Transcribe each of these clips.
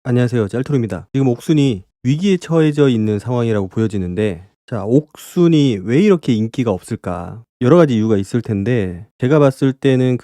안녕하세요. 짤투루입니다. 지금 옥순이 위기에 처해져 있는 상황이라고 보여지는데, 자, 옥순이 왜 이렇게 인기가 없을까? 여러 가지 이유가 있을 텐데, 제가 봤을 때는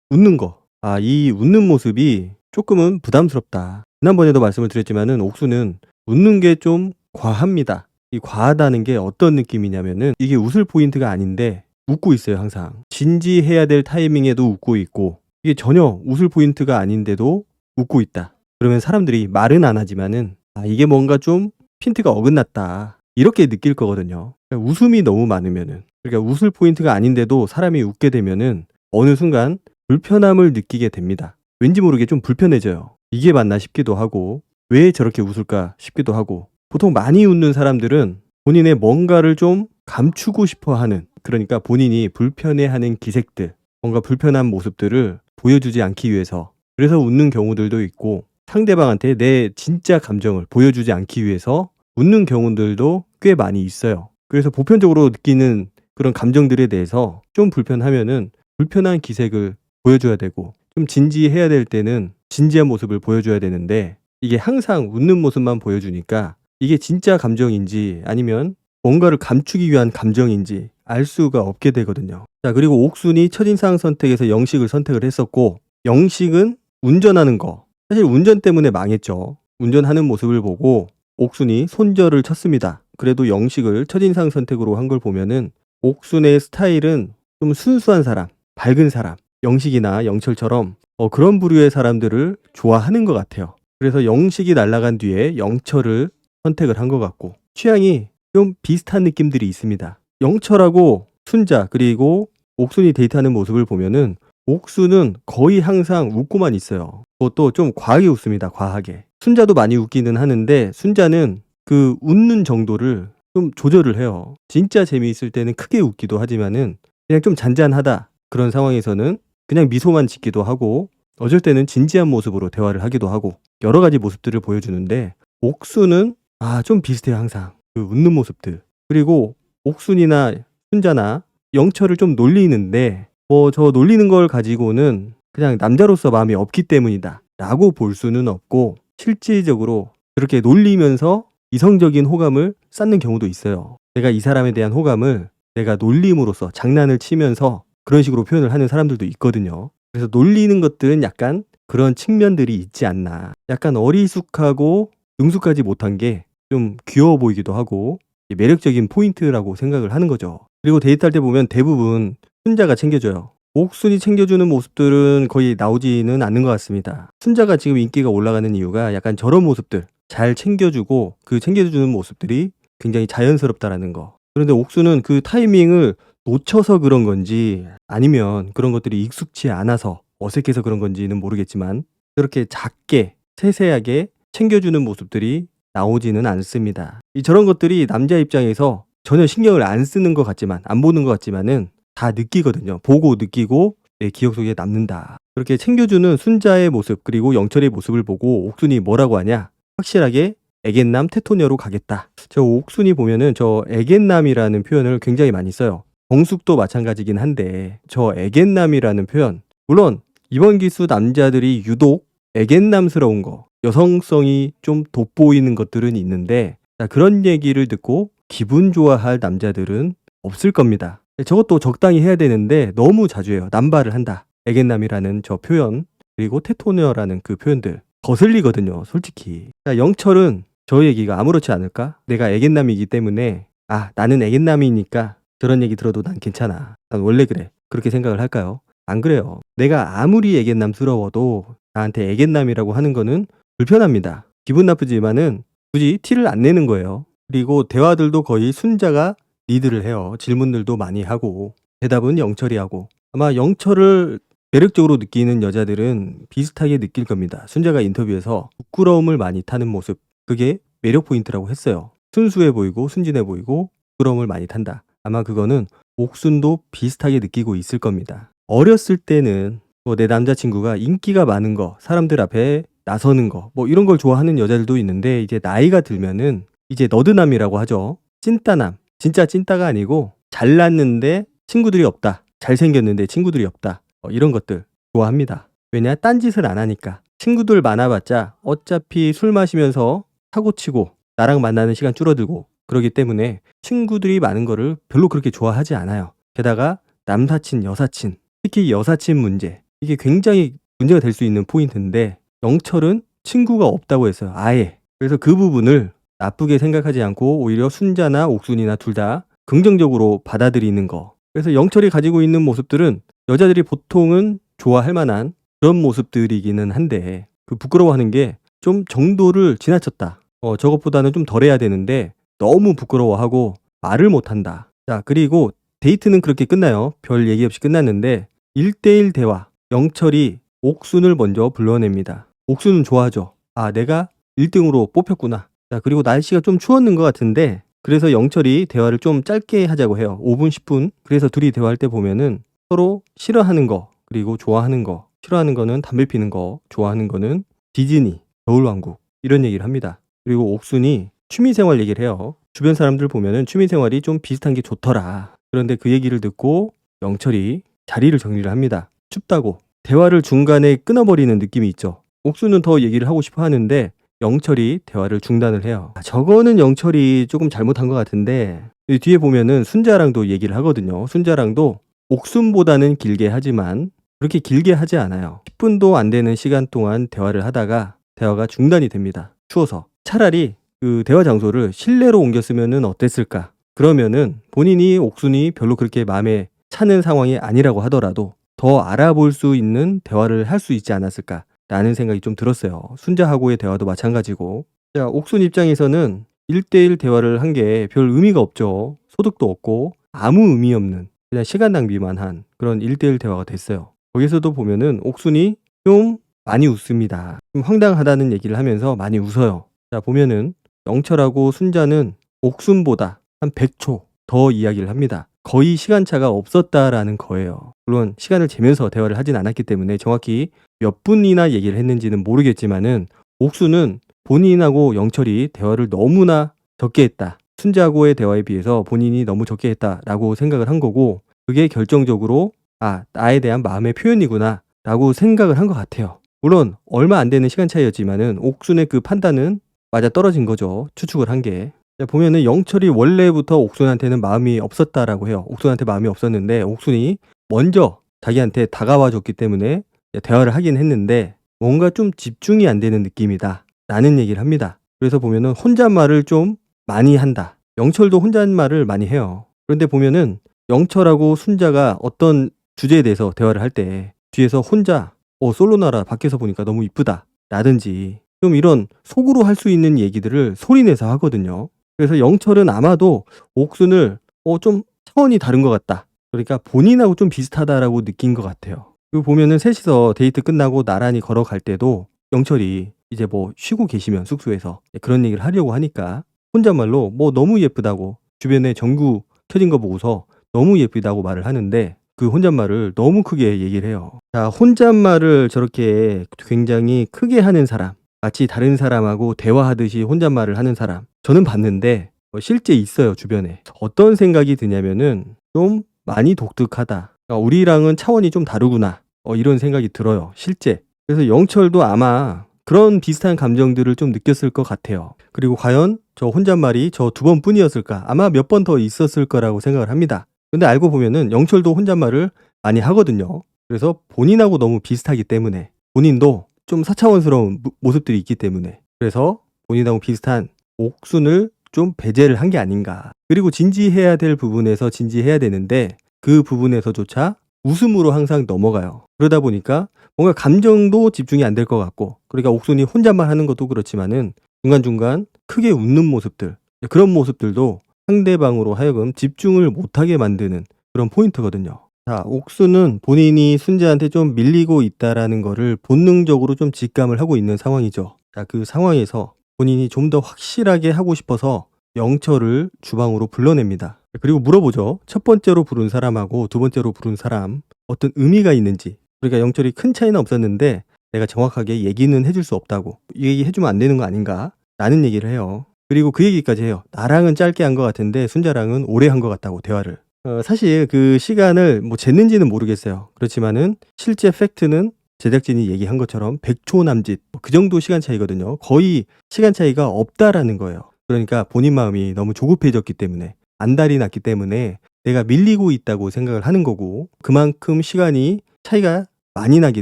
웃는 거. 이 웃는 모습이 조금은 부담스럽다. 지난번에도 말씀을 드렸지만은 옥순은 웃는 게 좀 과합니다. 이 과하다는 게 어떤 느낌이냐면은 이게 웃을 포인트가 아닌데 웃고 있어요, 항상. 진지해야 될 타이밍에도 웃고 있고, 이게 전혀 웃을 포인트가 아닌데도 웃고 있다. 그러면 사람들이 말은 안 하지만은 이게 뭔가 좀 핀트가 어긋났다. 이렇게 느낄 거거든요. 그러니까 웃음이 너무 많으면은, 그러니까 웃을 포인트가 아닌데도 사람이 웃게 되면은 어느 순간 불편함을 느끼게 됩니다. 왠지 모르게 좀 불편해져요. 이게 맞나 싶기도 하고, 왜 저렇게 웃을까 싶기도 하고, 보통 많이 웃는 사람들은 본인의 뭔가를 좀 감추고 싶어 하는, 그러니까 본인이 불편해하는 기색들, 뭔가 불편한 모습들을 보여주지 않기 위해서, 그래서 웃는 경우들도 있고, 상대방한테 내 진짜 감정을 보여주지 않기 위해서 웃는 경우들도 꽤 많이 있어요. 그래서 보편적으로 느끼는 그런 감정들에 대해서 좀 불편하면은 불편한 기색을 보여줘야 되고, 좀 진지해야 될 때는 진지한 모습을 보여줘야 되는데, 이게 항상 웃는 모습만 보여주니까 이게 진짜 감정인지 아니면 뭔가를 감추기 위한 감정인지 알 수가 없게 되거든요. 자, 그리고 옥순이 첫인상 선택에서 영식을 선택을 했었고, 영식은 운전하는 거, 사실 운전 때문에 망했죠. 운전하는 모습을 보고 옥순이 손절을 쳤습니다. 그래도 영식을 첫인상 선택으로 한 걸 보면은 옥순의 스타일은 좀 순수한 사람, 밝은 사람, 영식이나 영철처럼 그런 부류의 사람들을 좋아하는 것 같아요. 그래서 영식이 날아간 뒤에 영철을 선택을 한 것 같고, 취향이 좀 비슷한 느낌들이 있습니다. 영철하고 순자 그리고 옥순이 데이트하는 모습을 보면은 옥순은 거의 항상 웃고만 있어요. 그것도 좀 과하게 웃습니다. 과하게. 순자도 많이 웃기는 하는데, 순자는 그 웃는 정도를 좀 조절을 해요. 진짜 재미있을 때는 크게 웃기도 하지만은 그냥 좀 잔잔하다 그런 상황에서는 그냥 미소만 짓기도 하고, 어쩔 때는 진지한 모습으로 대화를 하기도 하고, 여러 가지 모습들을 보여주는데, 옥순은 좀 비슷해요. 항상 그 웃는 모습들. 그리고 옥순이나 순자나 영철을 좀 놀리는데, 저 놀리는 걸 가지고는 그냥 남자로서 마음이 없기 때문이다 라고 볼 수는 없고, 실질적으로 그렇게 놀리면서 이성적인 호감을 쌓는 경우도 있어요. 내가 이 사람에 대한 호감을 내가 놀림으로써 장난을 치면서 그런 식으로 표현을 하는 사람들도 있거든요. 그래서 놀리는 것들은 약간 그런 측면들이 있지 않나. 약간 어리숙하고 능숙하지 못한 게 좀 귀여워 보이기도 하고 매력적인 포인트라고 생각을 하는 거죠. 그리고 데이트할 때 보면 대부분 순자가 챙겨줘요. 옥순이 챙겨주는 모습들은 거의 나오지는 않는 것 같습니다. 순자가 지금 인기가 올라가는 이유가 약간 저런 모습들, 잘 챙겨주고 그 챙겨주는 모습들이 굉장히 자연스럽다라는 거. 그런데 옥순은 그 타이밍을 놓쳐서 그런 건지 아니면 그런 것들이 익숙치 않아서 어색해서 그런 건지는 모르겠지만, 그렇게 작게 세세하게 챙겨주는 모습들이 나오지는 않습니다. 저런 것들이 남자 입장에서 전혀 신경을 안 쓰는 것 같지만, 안 보는 것 같지만은 다 느끼거든요. 보고 느끼고 내 기억 속에 남는다. 그렇게 챙겨주는 순자의 모습 그리고 영철의 모습을 보고 옥순이 뭐라고 하냐? 확실하게 애견남 테토녀로 가겠다. 저 옥순이 보면은 저 애견남이라는 표현을 굉장히 많이 써요. 정숙도 마찬가지긴 한데, 저 애견남이라는 표현, 물론 이번 기수 남자들이 유독 애견남스러운 거, 여성성이 좀 돋보이는 것들은 있는데, 그런 얘기를 듣고 기분 좋아할 남자들은 없을 겁니다. 저것도 적당히 해야 되는데 너무 자주 해요. 남발을 한다. 애견남이라는 저 표현, 그리고 테토녀라는 그 표현들 거슬리거든요, 솔직히. 영철은 저 얘기가 아무렇지 않을까? 내가 애견남이기 때문에 나는 애견남이니까 저런 얘기 들어도 난 괜찮아, 난 원래 그래, 그렇게 생각을 할까요? 안 그래요. 내가 아무리 애견남스러워도 나한테 애견남이라고 하는 거는 불편합니다. 기분 나쁘지만은 굳이 티를 안 내는 거예요. 그리고 대화들도 거의 순자가 리드를 해요. 질문들도 많이 하고 대답은 영철이 하고, 아마 영철을 매력적으로 느끼는 여자들은 비슷하게 느낄 겁니다. 순자가 인터뷰에서 부끄러움을 많이 타는 모습, 그게 매력 포인트라고 했어요. 순수해 보이고 순진해 보이고 부끄러움을 많이 탄다. 아마 그거는 옥순도 비슷하게 느끼고 있을 겁니다. 어렸을 때는 내 남자친구가 인기가 많은 거, 사람들 앞에 나서는 거, 이런 걸 좋아하는 여자들도 있는데, 이제 나이가 들면은 이제 너드남이라고 하죠. 찐따남. 진짜 찐따가 아니고 잘났는데 친구들이 없다, 잘생겼는데 친구들이 없다, 이런 것들 좋아합니다. 왜냐? 딴짓을 안 하니까. 친구들 많아봤자 어차피 술 마시면서 사고치고 나랑 만나는 시간 줄어들고 그러기 때문에 친구들이 많은 거를 별로 그렇게 좋아하지 않아요. 게다가 남사친, 여사친, 특히 여사친 문제, 이게 굉장히 문제가 될 수 있는 포인트인데 영철은 친구가 없다고 했어요. 아예. 그래서 그 부분을 나쁘게 생각하지 않고 오히려 순자나 옥순이나 둘 다 긍정적으로 받아들이는 거. 그래서 영철이 가지고 있는 모습들은 여자들이 보통은 좋아할 만한 그런 모습들이기는 한데 그 부끄러워하는 게 좀 정도를 지나쳤다. 저것보다는 좀 덜해야 되는데 너무 부끄러워하고 말을 못한다. 자, 그리고 데이트는 그렇게 끝나요. 별 얘기 없이 끝났는데 1대1 대화. 영철이 옥순을 먼저 불러냅니다. 옥순은 좋아하죠. 아, 내가 1등으로 뽑혔구나. 자, 그리고 날씨가 좀 추웠는 것 같은데 그래서 영철이 대화를 좀 짧게 하자고 해요. 5분, 10분. 그래서 둘이 대화할 때 보면은 서로 싫어하는 거, 그리고 좋아하는 거. 싫어하는 거는 담배 피는 거, 좋아하는 거는 디즈니, 겨울왕국 이런 얘기를 합니다. 그리고 옥순이 취미생활 얘기를 해요. 주변 사람들 보면은 취미생활이 좀 비슷한 게 좋더라. 그런데 그 얘기를 듣고 영철이 자리를 정리를 합니다. 춥다고. 대화를 중간에 끊어버리는 느낌이 있죠. 옥순은 더 얘기를 하고 싶어 하는데 영철이 대화를 중단을 해요. 저거는 영철이 조금 잘못한 것 같은데 뒤에 보면은 순자랑도 얘기를 하거든요. 순자랑도 옥순보다는 길게 하지만 그렇게 길게 하지 않아요. 10분도 안 되는 시간 동안 대화를 하다가 대화가 중단이 됩니다. 추워서. 차라리 그 대화 장소를 실내로 옮겼으면 어땠을까? 그러면은 본인이 옥순이 별로 그렇게 마음에 차는 상황이 아니라고 하더라도 더 알아볼 수 있는 대화를 할 수 있지 않았을까? 라는 생각이 좀 들었어요. 순자하고의 대화도 마찬가지고. 자, 옥순 입장에서는 1대1 대화를 한 게 별 의미가 없죠. 소득도 없고 아무 의미 없는 그냥 시간 낭비만 한 그런 1대1 대화가 됐어요. 거기서도 보면은 옥순이 좀 많이 웃습니다. 좀 황당하다는 얘기를 하면서 많이 웃어요. 자, 보면은 영철하고 순자는 옥순보다 한 100초 더 이야기를 합니다. 거의 시간차가 없었다라는 거예요. 물론 시간을 재면서 대화를 하진 않았기 때문에 정확히 몇 분이나 얘기를 했는지는 모르겠지만은 옥순은 본인하고 영철이 대화를 너무나 적게 했다. 순자하고의 대화에 비해서 본인이 너무 적게 했다라고 생각을 한 거고 그게 결정적으로 아, 나에 대한 마음의 표현이구나 라고 생각을 한 것 같아요. 물론 얼마 안 되는 시간 차이였지만은 옥순의 그 판단은 맞아 떨어진 거죠. 추측을 한 게. 보면은 영철이 원래부터 옥순한테는 마음이 없었다라고 해요. 옥순한테 마음이 없었는데 옥순이 먼저 자기한테 다가와 줬기 때문에 대화를 하긴 했는데 뭔가 좀 집중이 안 되는 느낌이다 라는 얘기를 합니다. 그래서 보면은 혼잣말을 좀 많이 한다. 영철도 혼잣말을 많이 해요. 그런데 보면은 영철하고 순자가 어떤 주제에 대해서 대화를 할 때 뒤에서 혼자 솔로나라 밖에서 보니까 너무 이쁘다 라든지 좀 이런 속으로 할 수 있는 얘기들을 소리내서 하거든요. 그래서 영철은 아마도 옥순을 좀 차원이 다른 것 같다. 그러니까 본인하고 좀 비슷하다라고 느낀 것 같아요. 그리고 보면은 셋이서 데이트 끝나고 나란히 걸어갈 때도 영철이 이제 뭐 쉬고 계시면 숙소에서 그런 얘기를 하려고 하니까 혼잣말로 뭐 너무 예쁘다고 주변에 전구 켜진 거 보고서 너무 예쁘다고 말을 하는데 그 혼잣말을 너무 크게 얘기를 해요. 자, 혼잣말을 저렇게 굉장히 크게 하는 사람, 마치 다른 사람하고 대화하듯이 혼잣말을 하는 사람, 저는 봤는데 실제 있어요, 주변에. 어떤 생각이 드냐면은 좀 많이 독특하다. 우리랑은 차원이 좀 다르구나. 이런 생각이 들어요, 실제. 그래서 영철도 아마 그런 비슷한 감정들을 좀 느꼈을 것 같아요. 그리고 과연 저 혼잣말이 저 2번뿐이었을까? 아마 몇 번 더 있었을 거라고 생각을 합니다. 근데 알고 보면은 영철도 혼잣말을 많이 하거든요. 그래서 본인하고 너무 비슷하기 때문에 본인도 좀 사차원스러운 모습들이 있기 때문에 그래서 본인하고 비슷한 옥순을 좀 배제를 한 게 아닌가. 그리고 진지해야 될 부분에서 진지해야 되는데 그 부분에서조차 웃음으로 항상 넘어가요. 그러다 보니까 뭔가 감정도 집중이 안 될 것 같고 그러니까 옥순이 혼잣말 하는 것도 그렇지만은 중간중간 크게 웃는 모습들 그런 모습들도 상대방으로 하여금 집중을 못하게 만드는 그런 포인트거든요. 자, 옥수는 본인이 순자한테 좀 밀리고 있다라는 거를 본능적으로 좀 직감을 하고 있는 상황이죠. 자, 그 상황에서 본인이 좀 더 확실하게 하고 싶어서 영철을 주방으로 불러냅니다. 그리고 물어보죠. 첫 번째로 부른 사람하고 두 번째로 부른 사람 어떤 의미가 있는지. 그러니까 영철이 큰 차이는 없었는데 내가 정확하게 얘기는 해줄 수 없다고. 이 얘기 해주면 안 되는 거 아닌가? 라는 얘기를 해요. 그리고 그 얘기까지 해요. 나랑은 짧게 한 것 같은데 순자랑은 오래 한 것 같다고 대화를. 사실 그 시간을 뭐 쟀는지는 모르겠어요. 그렇지만은 실제 팩트는 제작진이 얘기한 것처럼 100초 남짓 그 정도 시간 차이거든요. 거의 시간 차이가 없다라는 거예요. 그러니까 본인 마음이 너무 조급해졌기 때문에 안달이 났기 때문에 내가 밀리고 있다고 생각을 하는 거고 그만큼 시간이 차이가 많이 나게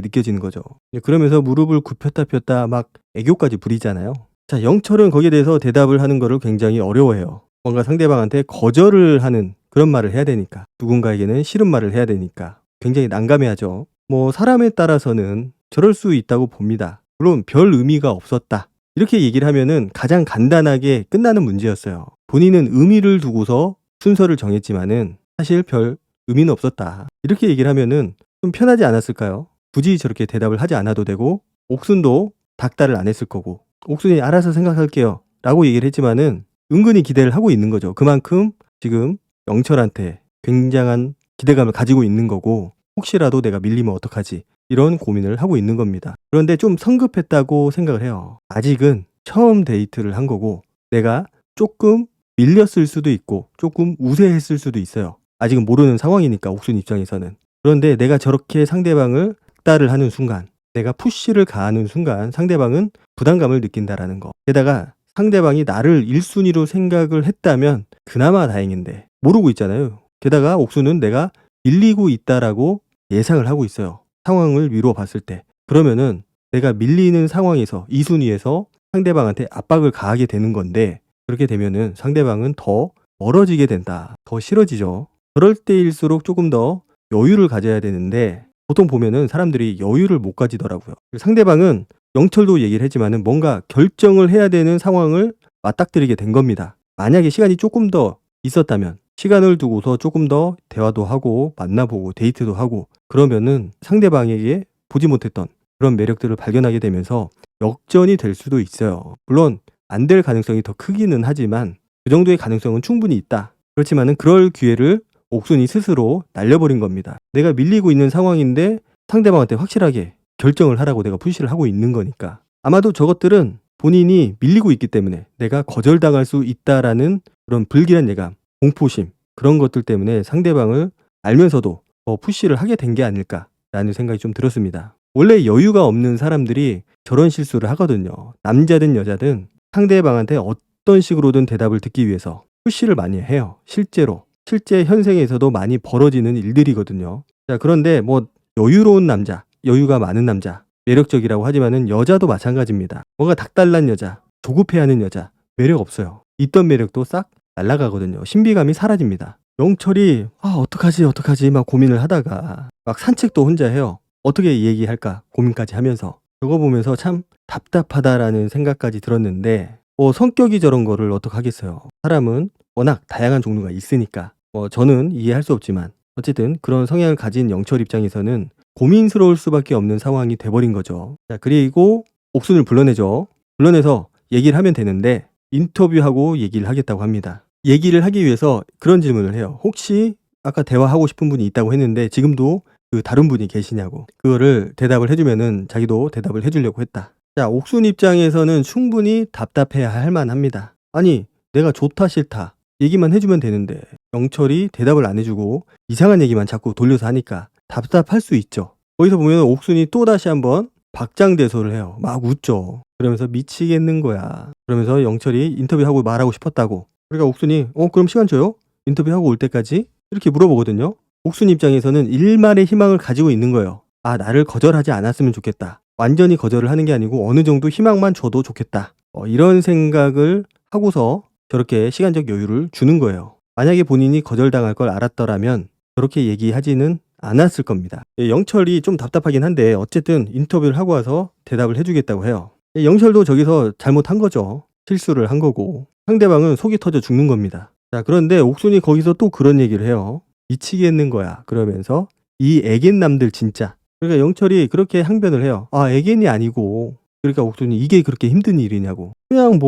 느껴지는 거죠. 그러면서 무릎을 굽혔다 폈다 막 애교까지 부리잖아요. 자, 영철은 거기에 대해서 대답을 하는 거를 굉장히 어려워해요. 뭔가 상대방한테 거절을 하는 그런 말을 해야 되니까 누군가에게는 싫은 말을 해야 되니까 굉장히 난감해하죠. 뭐 사람에 따라서는 저럴 수 있다고 봅니다. 물론 별 의미가 없었다. 이렇게 얘기를 하면은 가장 간단하게 끝나는 문제였어요. 본인은 의미를 두고서 순서를 정했지만은 사실 별 의미는 없었다. 이렇게 얘기를 하면은 좀 편하지 않았을까요? 굳이 저렇게 대답을 하지 않아도 되고 옥순도 닥달을 안 했을 거고 옥순이 알아서 생각할게요 라고 얘기를 했지만은 은근히 기대를 하고 있는 거죠. 그만큼 지금 영철한테 굉장한 기대감을 가지고 있는 거고 혹시라도 내가 밀리면 어떡하지 이런 고민을 하고 있는 겁니다. 그런데 좀 성급했다고 생각을 해요. 아직은 처음 데이트를 한 거고 내가 조금 밀렸을 수도 있고 조금 우세했을 수도 있어요. 아직은 모르는 상황이니까 옥순 입장에서는. 그런데 내가 저렇게 상대방을 닥달을 하는 순간 내가 푸시를 가하는 순간 상대방은 부담감을 느낀다라는 거. 게다가 상대방이 나를 1순위로 생각을 했다면 그나마 다행인데 모르고 있잖아요. 게다가 옥수는 내가 밀리고 있다라고 예상을 하고 있어요. 상황을 미루어 봤을 때. 그러면은 내가 밀리는 상황에서 2순위에서 상대방한테 압박을 가하게 되는 건데 그렇게 되면은 상대방은 더 멀어지게 된다. 더 싫어지죠. 그럴 때일수록 조금 더 여유를 가져야 되는데 보통 보면은 사람들이 여유를 못 가지더라고요. 상대방은 영철도 얘기를 했지만은 뭔가 결정을 해야 되는 상황을 맞닥뜨리게 된 겁니다. 만약에 시간이 조금 더 있었다면 시간을 두고서 조금 더 대화도 하고 만나보고 데이트도 하고 그러면은 상대방에게 보지 못했던 그런 매력들을 발견하게 되면서 역전이 될 수도 있어요. 물론 안 될 가능성이 더 크기는 하지만 그 정도의 가능성은 충분히 있다. 그렇지만은 그럴 기회를 옥순이 스스로 날려버린 겁니다. 내가 밀리고 있는 상황인데 상대방한테 확실하게 결정을 하라고 내가 푸시를 하고 있는 거니까. 아마도 저것들은 본인이 밀리고 있기 때문에 내가 거절당할 수 있다라는 그런 불길한 예감, 공포심 그런 것들 때문에 상대방을 알면서도 푸시를 하게 된 게 아닐까라는 생각이 좀 들었습니다. 원래 여유가 없는 사람들이 저런 실수를 하거든요. 남자든 여자든 상대방한테 어떤 식으로든 대답을 듣기 위해서 푸시를 많이 해요. 실제 현생에서도 많이 벌어지는 일들이거든요. 자, 그런데 뭐 여유로운 남자, 여유가 많은 남자, 매력적이라고 하지만은 여자도 마찬가지입니다. 뭔가 닥달난 여자, 조급해하는 여자, 매력 없어요. 있던 매력도 싹 날아가거든요. 신비감이 사라집니다. 영철이 어떡하지 막 고민을 하다가 막 산책도 혼자 해요. 어떻게 얘기할까 고민까지 하면서 저거 보면서 참 답답하다라는 생각까지 들었는데 성격이 저런 거를 어떡하겠어요. 사람은 워낙 다양한 종류가 있으니까 저는 이해할 수 없지만 어쨌든 그런 성향을 가진 영철 입장에서는 고민스러울 수밖에 없는 상황이 돼버린 거죠. 자, 그리고 옥순을 불러내죠. 불러내서 얘기를 하면 되는데 인터뷰하고 얘기를 하겠다고 합니다. 얘기를 하기 위해서 그런 질문을 해요. 혹시 아까 대화하고 싶은 분이 있다고 했는데 지금도 그 다른 분이 계시냐고. 그거를 대답을 해주면은 자기도 대답을 해주려고 했다. 자, 옥순 입장에서는 충분히 답답해야 할 만합니다. 아니, 내가 좋다 싫다 얘기만 해주면 되는데 영철이 대답을 안 해주고 이상한 얘기만 자꾸 돌려서 하니까 답답할 수 있죠. 거기서 보면 옥순이 또다시 한번 박장대소를 해요. 막 웃죠. 그러면서 미치겠는 거야. 그러면서 영철이 인터뷰하고 말하고 싶었다고. 그러니까 옥순이 그럼 시간 줘요? 인터뷰하고 올 때까지? 이렇게 물어보거든요. 옥순 입장에서는 일말의 희망을 가지고 있는 거예요. 나를 거절하지 않았으면 좋겠다. 완전히 거절을 하는 게 아니고 어느 정도 희망만 줘도 좋겠다. 이런 생각을 하고서 저렇게 시간적 여유를 주는 거예요. 만약에 본인이 거절당할 걸 알았더라면 저렇게 얘기하지는 않았을 겁니다. 영철이 좀 답답하긴 한데 어쨌든 인터뷰를 하고 와서 대답을 해주겠다고 해요. 영철도 저기서 잘못한 거죠. 실수를 한 거고 상대방은 속이 터져 죽는 겁니다. 자, 그런데 옥순이 거기서 또 그런 얘기를 해요. 미치겠는 거야. 그러면서 이 애견남들 진짜. 그러니까 영철이 그렇게 항변을 해요. 애견이 아니고. 그러니까 옥순이 이게 그렇게 힘든 일이냐고. 그냥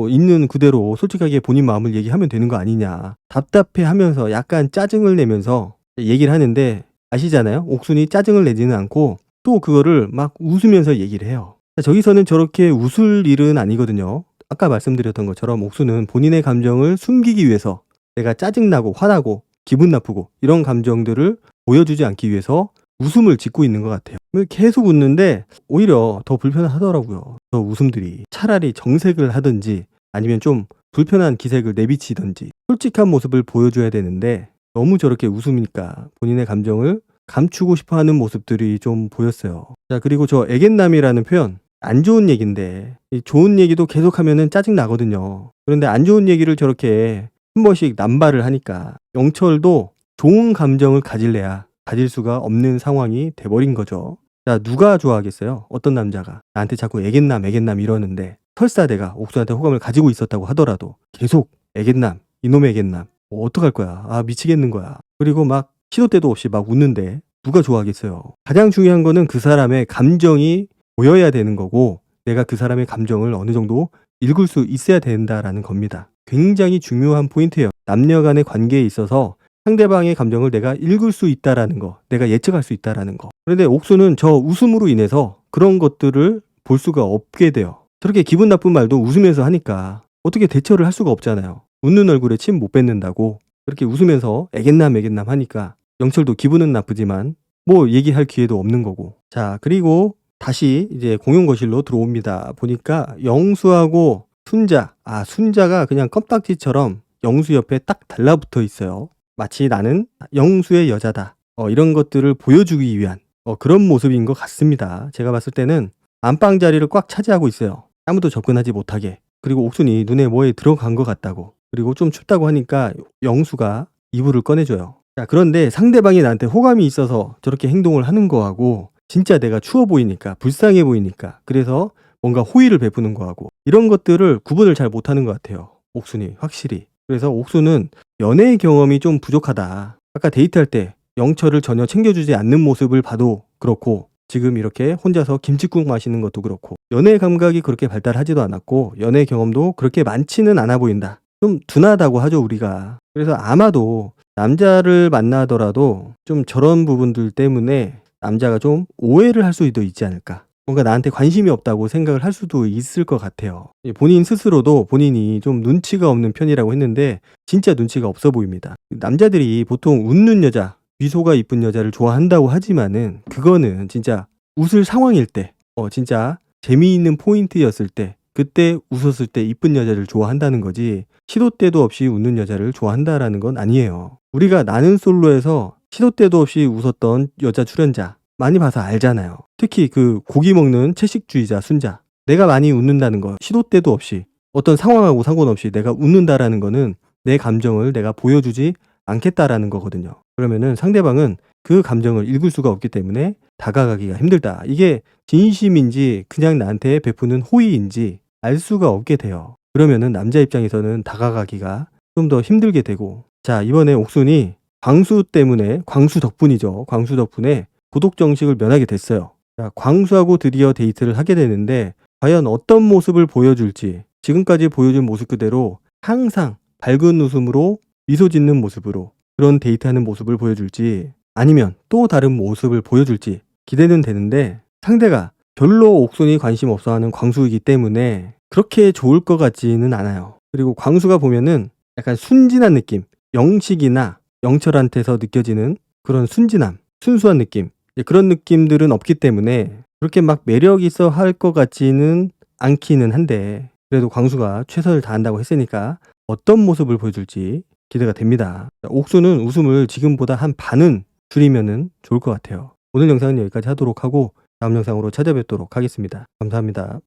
있는 그대로 솔직하게 본인 마음을 얘기하면 되는 거 아니냐. 답답해하면서 약간 짜증을 내면서 얘기를 하는데 아시잖아요. 옥순이 짜증을 내지는 않고 또 그거를 막 웃으면서 얘기를 해요. 저기서는 저렇게 웃을 일은 아니거든요. 아까 말씀드렸던 것처럼 옥순은 본인의 감정을 숨기기 위해서 내가 짜증나고 화나고 기분 나쁘고 이런 감정들을 보여주지 않기 위해서 웃음을 짓고 있는 것 같아요. 계속 웃는데 오히려 더 불편하더라고요. 저 웃음들이. 차라리 정색을 하든지 아니면 좀 불편한 기색을 내비치든지 솔직한 모습을 보여줘야 되는데 너무 저렇게 웃으니까 본인의 감정을 감추고 싶어 하는 모습들이 좀 보였어요. 자, 그리고 저 애견남이라는 표현, 안 좋은 얘기인데 이 좋은 얘기도 계속하면은 짜증 나거든요. 그런데 안 좋은 얘기를 저렇게 한 번씩 남발을 하니까 영철도 좋은 감정을 가질래야 가질 수가 없는 상황이 돼버린 거죠. 자, 누가 좋아하겠어요? 어떤 남자가 나한테 자꾸 애견남 애견남 이러는데 설사 내가 옥수한테 호감을 가지고 있었다고 하더라도 계속 애견남, 이놈의 애견남, 어떡할 거야. 아, 미치겠는 거야. 그리고 막 시도 때도 없이 막 웃는데 누가 좋아하겠어요. 가장 중요한 거는 그 사람의 감정이 보여야 되는 거고 내가 그 사람의 감정을 어느 정도 읽을 수 있어야 된다라는 겁니다. 굉장히 중요한 포인트예요. 남녀 간의 관계에 있어서 상대방의 감정을 내가 읽을 수 있다라는 거, 내가 예측할 수 있다라는 거. 그런데 옥수는 저 웃음으로 인해서 그런 것들을 볼 수가 없게 돼요. 저렇게 기분 나쁜 말도 웃으면서 하니까 어떻게 대처를 할 수가 없잖아요. 웃는 얼굴에 침 못 뱉는다고 그렇게 웃으면서 애견남 애견남 하니까 영철도 기분은 나쁘지만 뭐 얘기할 기회도 없는 거고. 자, 그리고 다시 이제 공용 거실로 들어옵니다. 보니까 영수하고 순자, 순자가 그냥 껌딱지처럼 영수 옆에 딱 달라붙어 있어요. 마치 나는 영수의 여자다. 이런 것들을 보여주기 위한 그런 모습인 것 같습니다. 제가 봤을 때는 안방 자리를 꽉 차지하고 있어요. 아무도 접근하지 못하게. 그리고 옥순이 눈에 뭐에 들어간 것 같다고. 그리고 좀 춥다고 하니까 영수가 이불을 꺼내줘요. 자, 그런데 상대방이 나한테 호감이 있어서 저렇게 행동을 하는 거하고 진짜 내가 추워 보이니까 불쌍해 보이니까 그래서 뭔가 호의를 베푸는 거하고 이런 것들을 구분을 잘 못하는 것 같아요. 옥순이 확실히. 그래서 옥순은 연애 경험이 좀 부족하다. 아까 데이트할 때 영철을 전혀 챙겨주지 않는 모습을 봐도 그렇고 지금 이렇게 혼자서 김칫국 마시는 것도 그렇고 연애 감각이 그렇게 발달하지도 않았고 연애 경험도 그렇게 많지는 않아 보인다. 좀 둔하다고 하죠 우리가. 그래서 아마도 남자를 만나더라도 좀 저런 부분들 때문에 남자가 좀 오해를 할 수도 있지 않을까. 뭔가 나한테 관심이 없다고 생각을 할 수도 있을 것 같아요. 본인 스스로도 본인이 좀 눈치가 없는 편이라고 했는데 진짜 눈치가 없어 보입니다. 남자들이 보통 웃는 여자, 미소가 이쁜 여자를 좋아한다고 하지만은 그거는 진짜 웃을 상황일 때, 진짜 재미있는 포인트였을 때, 그때 웃었을 때 이쁜 여자를 좋아한다는 거지 시도 때도 없이 웃는 여자를 좋아한다라는 건 아니에요. 우리가 나는 솔로에서 시도 때도 없이 웃었던 여자 출연자 많이 봐서 알잖아요. 특히 그 고기 먹는 채식주의자 순자. 내가 많이 웃는다는 거 시도 때도 없이 어떤 상황하고 상관없이 내가 웃는다라는 거는 내 감정을 내가 보여주지 않겠다라는 거거든요. 그러면은 상대방은 그 감정을 읽을 수가 없기 때문에 다가가기가 힘들다. 이게 진심인지 그냥 나한테 베푸는 호의인지 알 수가 없게 돼요. 그러면은 남자 입장에서는 다가가기가 좀 더 힘들게 되고. 자, 이번에 옥순이 광수 때문에, 광수 덕분이죠. 광수 덕분에 고독 정식을 면하게 됐어요. 자, 광수하고 드디어 데이트를 하게 되는데 과연 어떤 모습을 보여줄지 지금까지 보여준 모습 그대로 항상 밝은 웃음으로 미소 짓는 모습으로 그런 데이트하는 모습을 보여줄지 아니면 또 다른 모습을 보여줄지 기대는 되는데 상대가 별로 옥순이 관심 없어하는 광수이기 때문에 그렇게 좋을 것 같지는 않아요. 그리고 광수가 보면은 약간 순진한 느낌, 영식이나 영철한테서 느껴지는 그런 순진함, 순수한 느낌, 그런 느낌들은 없기 때문에 그렇게 막 매력 있어 할 것 같지는 않기는 한데 그래도 광수가 최선을 다한다고 했으니까 어떤 모습을 보여줄지 기대가 됩니다. 옥수는 웃음을 지금보다 한 반은 줄이면은 좋을 것 같아요. 오늘 영상은 여기까지 하도록 하고 다음 영상으로 찾아뵙도록 하겠습니다. 감사합니다.